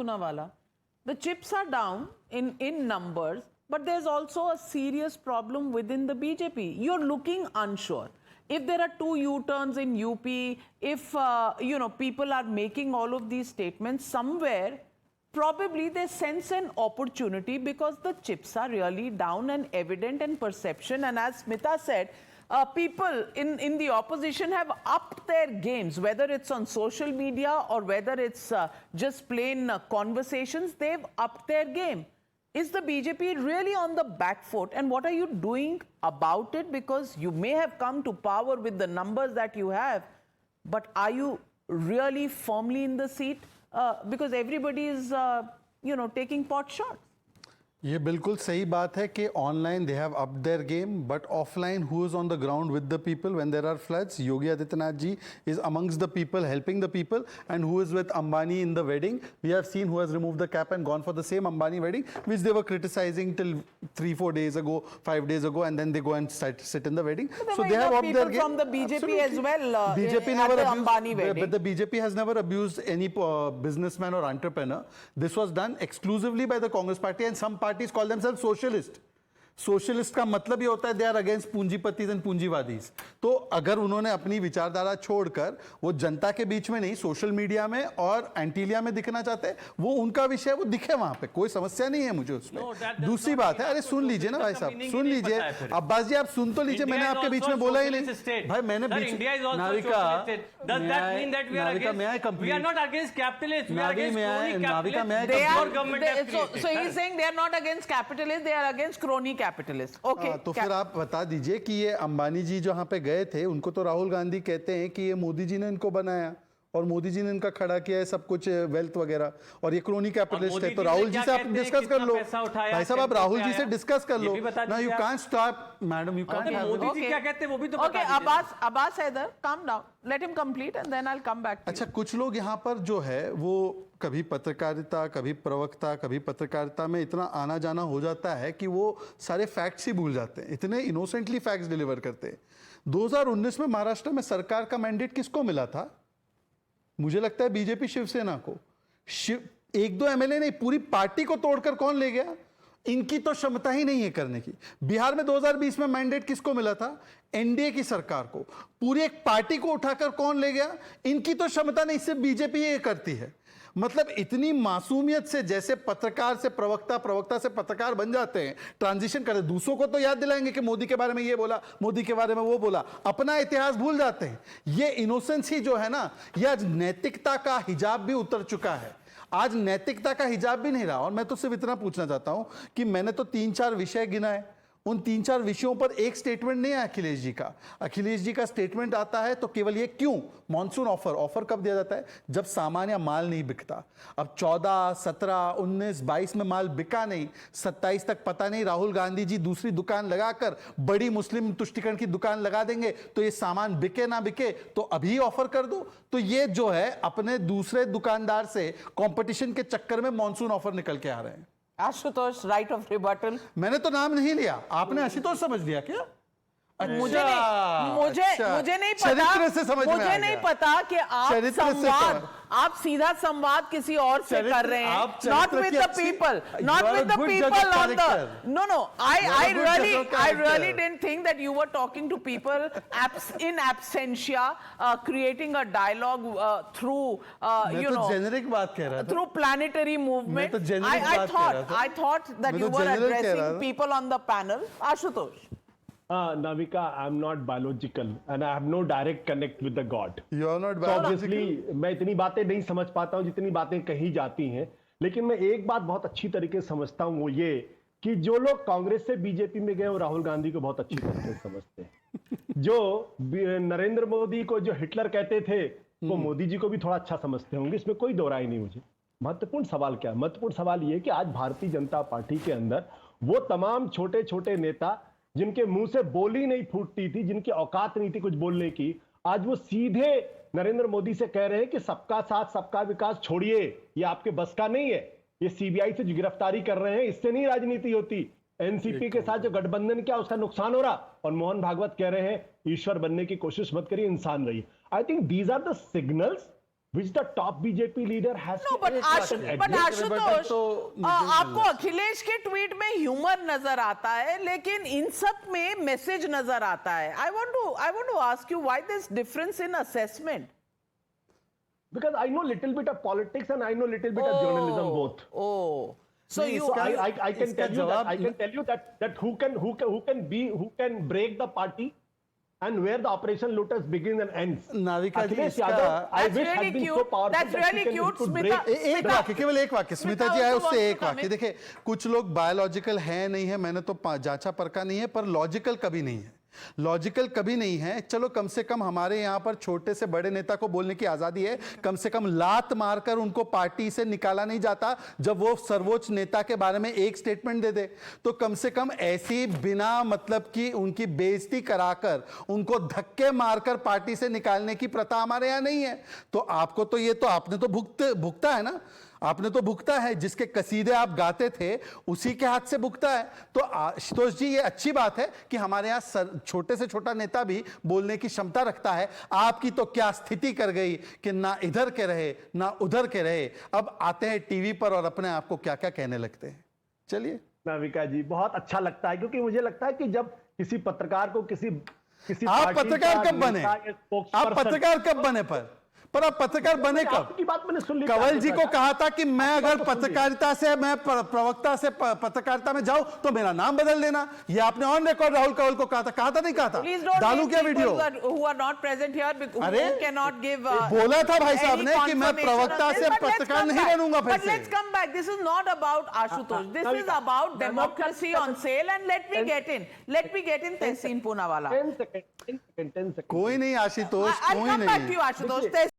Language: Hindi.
Poonawalla, the chips are down in numbers, but there's also a serious problem within the BJP. You're looking unsure. If there are 2 U-turns in UP, if people are making all of these statements, somewhere probably they sense an opportunity because the chips are really down and evident in perception. And as Smita said, people in the opposition have upped their games, whether it's on social media or whether it's just plain conversations, they've upped their game. Is the BJP really on the back foot, and what are you doing about it? Because you may have come to power with the numbers that you have, but are you really firmly in the seat? Because everybody is, taking pot shots. ये बिल्कुल सही बात है कि online they have up their game, but offline who is on the ground with the people when there are floods? Yogi Adityanath ji is amongst the people, helping the people, and who is with Ambani in the wedding? We have seen who has removed the cap and gone for the same Ambani wedding which they were criticising till 3-4 days ago, 5 days ago, and then they go and sit in the wedding. So they have upped their game from the BJP as well. BJP never abused Ambani wedding. But the BJP has never abused any businessman or entrepreneur. This was done exclusively by the Congress party, and some parties call themselves socialist. Socialist का मतलब ये होता है दे आर अगेंस्ट पूंजीपतिज एंड पूंजीवादीज. तो अगर उन्होंने अपनी विचारधारा छोड़कर वो जनता के बीच में नहीं, सोशल मीडिया में और एंटीलिया में दिखना चाहते हैं, वो उनका विषय, वो दिखे वहां पे, कोई समस्या नहीं है मुझे उसमें. दूसरी बात है, अरे सुन लीजिए ना भाई साहब, सुन लीजिए अब्बास जी, आप सुन तो लीजिए, मैंने आपके बीच में बोला ही नहीं भाई. मैंने नाविका मैं आई complete So he's saying they are not against capitalists, they are against crony capitalists. Okay. तो फिर आप बता दीजिए कि ये अंबानी जी जहां पे गए थे, उनको तो राहुल गांधी कहते हैं कि ये मोदी जी ने इनको बनाया और मोदी जी ने इनका खड़ा किया है सब कुछ, वेल्थ वगैरह, और ये क्रोनी कैपिटलिस्ट है. तो राहुल जी से आप डिस्कस कर लो भाई साहब, आप राहुल जी से डिस्कस कर लो ना. You can't stop madam, you can't. Modi ji क्या कहते हैं वो भी तो okay. Abbas Haider, calm down, let him complete and then I'll come back. अच्छा, कुछ लोग यहाँ पर जो है वो कभी पत्रकारिता, कभी प्रवक्ता, कभी पत्रकारिता में इतना आना जाना हो जाता है कि वो सारे फैक्ट्स ही भूल जाते हैं, इतने इनोसेंटली फैक्ट्स डिलीवर करते हैं. 2019 में महाराष्ट्र में सरकार का मैंडेट किसको मिला था? मुझे लगता है बीजेपी शिवसेना को. 1-2 एमएलए नहीं, पूरी पार्टी को तोड़कर कौन ले गया? इनकी तो क्षमता ही नहीं है करने की. बिहार में 2020 में मैंडेट किसको मिला था? एनडीए की सरकार को. पूरी एक पार्टी को उठाकर कौन ले गया? इनकी तो क्षमता नहीं, सिर्फ बीजेपी ये करती है. मतलब इतनी मासूमियत से, जैसे पत्रकार से प्रवक्ता, प्रवक्ता से पत्रकार बन जाते हैं, ट्रांजिशन करते, दूसरों को तो याद दिलाएंगे कि मोदी के बारे में ये बोला, मोदी के बारे में वो बोला, अपना इतिहास भूल जाते हैं. ये इनोसेंस ही जो है ना, ये आज नैतिकता का हिजाब भी उतर चुका है. आज नैतिकता का हिजाब भी नहीं रहा. और मैं तो सिर्फ इतना पूछना चाहता हूं कि मैंने तो 3-4 विषय गिनाए, उन 3-4 विषयों पर एक स्टेटमेंट नहीं है अखिलेश जी का. अखिलेश जी का स्टेटमेंट आता है तो केवल ये, क्यों मॉनसून ऑफर कब दिया जाता है? जब सामान्य माल नहीं बिकता. अब 14, 17, 19, 22 में माल बिका नहीं, 27 तक पता नहीं राहुल गांधी जी दूसरी दुकान लगाकर बड़ी मुस्लिम तुष्टिकरण की दुकान लगा देंगे तो ये सामान बिके ना बिके, तो अभी ऑफर कर दो. तो ये जो है अपने दूसरे दुकानदार से कंपटीशन के चक्कर में मॉनसून ऑफर निकल के आ रहे हैं. Ashutosh, right of rebuttal. मैंने तो नाम नहीं लिया, आपने आशुतोष समझ लिया क्या? मुझे नहीं पता, चरित्र से समझ में मुझे नहीं पता कि आप सीधा संवाद किसी और से कर रहे हैं. Not with the people, not with the people on the. No, I really didn't think that you were talking to people in absentia, creating a dialogue through generic बात कह रहा था, through planetary movement. I thought that you were addressing people on the panel. Ashutosh. Navika, I'm not biological and I have no direct connect with the God. You are not so biological. obviously मैं इतनी बातें नहीं समझ पाता हूँ जितनी बातें कही जाती हैं, लेकिन मैं एक बात बहुत अच्छी तरीके से समझता हूँ, वो ये कि जो लोग कांग्रेस से बीजेपी में गए वो राहुल गांधी को बहुत अच्छी तरह से समझते हैं. जो नरेंद्र मोदी को जो हिटलर कहते थे वो मोदी जी को भी थोड़ा अच्छा समझते होंगे, इसमें कोई दो राय नहीं. मुझे महत्वपूर्ण सवाल क्या है? महत्वपूर्ण सवाल ये कि आज भारतीय जनता पार्टी के अंदर वो तमाम छोटे छोटे नेता जिनके मुंह से बोली नहीं फूटती थी, जिनकी औकात नहीं थी कुछ बोलने की, आज वो सीधे नरेंद्र मोदी से कह रहे हैं कि सबका साथ सबका विकास छोड़िए, ये आपके बस का नहीं है. ये सीबीआई से गिरफ्तारी कर रहे हैं, इससे नहीं राजनीति होती. एनसीपी के साथ जो गठबंधन किया उसका नुकसान हो रहा. और मोहन भागवत कह रहे हैं ईश्वर बनने की कोशिश मत करिए, इंसान रहिए. I think these are the signals which the top BJP leader has No, to but admit. Ashutosh, तो आपको अखिलेश के ट्वीट में ह्यूमर नजर आता है, लेकिन इन सब में मैसेज नजर आता है. I want to ask you why this difference in assessment. Because I know little bit of politics and I know little bit of journalism both. Oh, so नहीं, you. So I can इसका tell you that जवाब- I can tell you that who can break the party and where the Operation Lotus begins and ends. Navika ji, Akhilesh इसका- Yadav, I That's wish really had been so cute. powerful That's that really he cute, could Smita. break. एक वाक्य, केवल एक वाक्य, स्मिता जी आए also उससे wants एक to come वाक्य. in. देखिए, कुछ लोग बायोलॉजिकल है नहीं है, मैंने तो जांचा परखा नहीं है, पर लॉजिकल कभी नहीं है. लॉजिकल कभी नहीं है. चलो कम से कम हमारे यहां पर छोटे से बड़े नेता को बोलने की आजादी है. कम से कम लात मारकर उनको पार्टी से निकाला नहीं जाता जब वो सर्वोच्च नेता के बारे में एक स्टेटमेंट दे दे. तो कम से कम ऐसी बिना मतलब की उनकी बेइज्जती कराकर उनको धक्के मारकर पार्टी से निकालने की प्रथा हमारे यहां नहीं है. तो आपको तो ये तो आपने तो भुगता है ना. आपने तो भुगता है. जिसके कसीदे आप गाते थे उसी के हाथ से भुगता है. तो आशुतोष जी, ये अच्छी बात है कि हमारे यहां छोटे से छोटा नेता भी बोलने की क्षमता रखता है. आपकी तो क्या स्थिति कर गई कि ना इधर के रहे ना उधर के रहे. अब आते हैं टीवी पर और अपने आप को क्या क्या कहने लगते हैं. चलिए. नाविका जी, बहुत अच्छा लगता है क्योंकि मुझे लगता है कि जब किसी पत्रकार को किसी आप पार्टी पत्रकार का कब बने? नेता या आप spokesperson- पत्रकार कब बने? पर आप पत्रकार बने कब? आपकी बात मैंने सुन ली. कंवल जी को कहा था कि मैं अगर तो सुनिए। पत्रकारिता से मैं प्रवक्ता से पत्रकारिता में जाऊं तो मेरा नाम बदल देना. ये आपने ऑन रिकॉर्ड राहुल कंवल को कहा था नहीं कहा था? Please don't डालू name क्या people video? who are not present here because अरे, who cannot give. बोला था भाई साहब any ने कि मैं confirmation प्रवक्ता of this, से but let's पत्रकार come नहीं back. बनूंगा फिर But से. let's come back. This is not about Ashutosh. This is about democracy on sale. And let me get in. Let me get in Tehseen Poonawala. 10 seconds. कोई नहीं आशुतोष, I'll कोई come back to नहीं. you, Ashutosh. देखिए,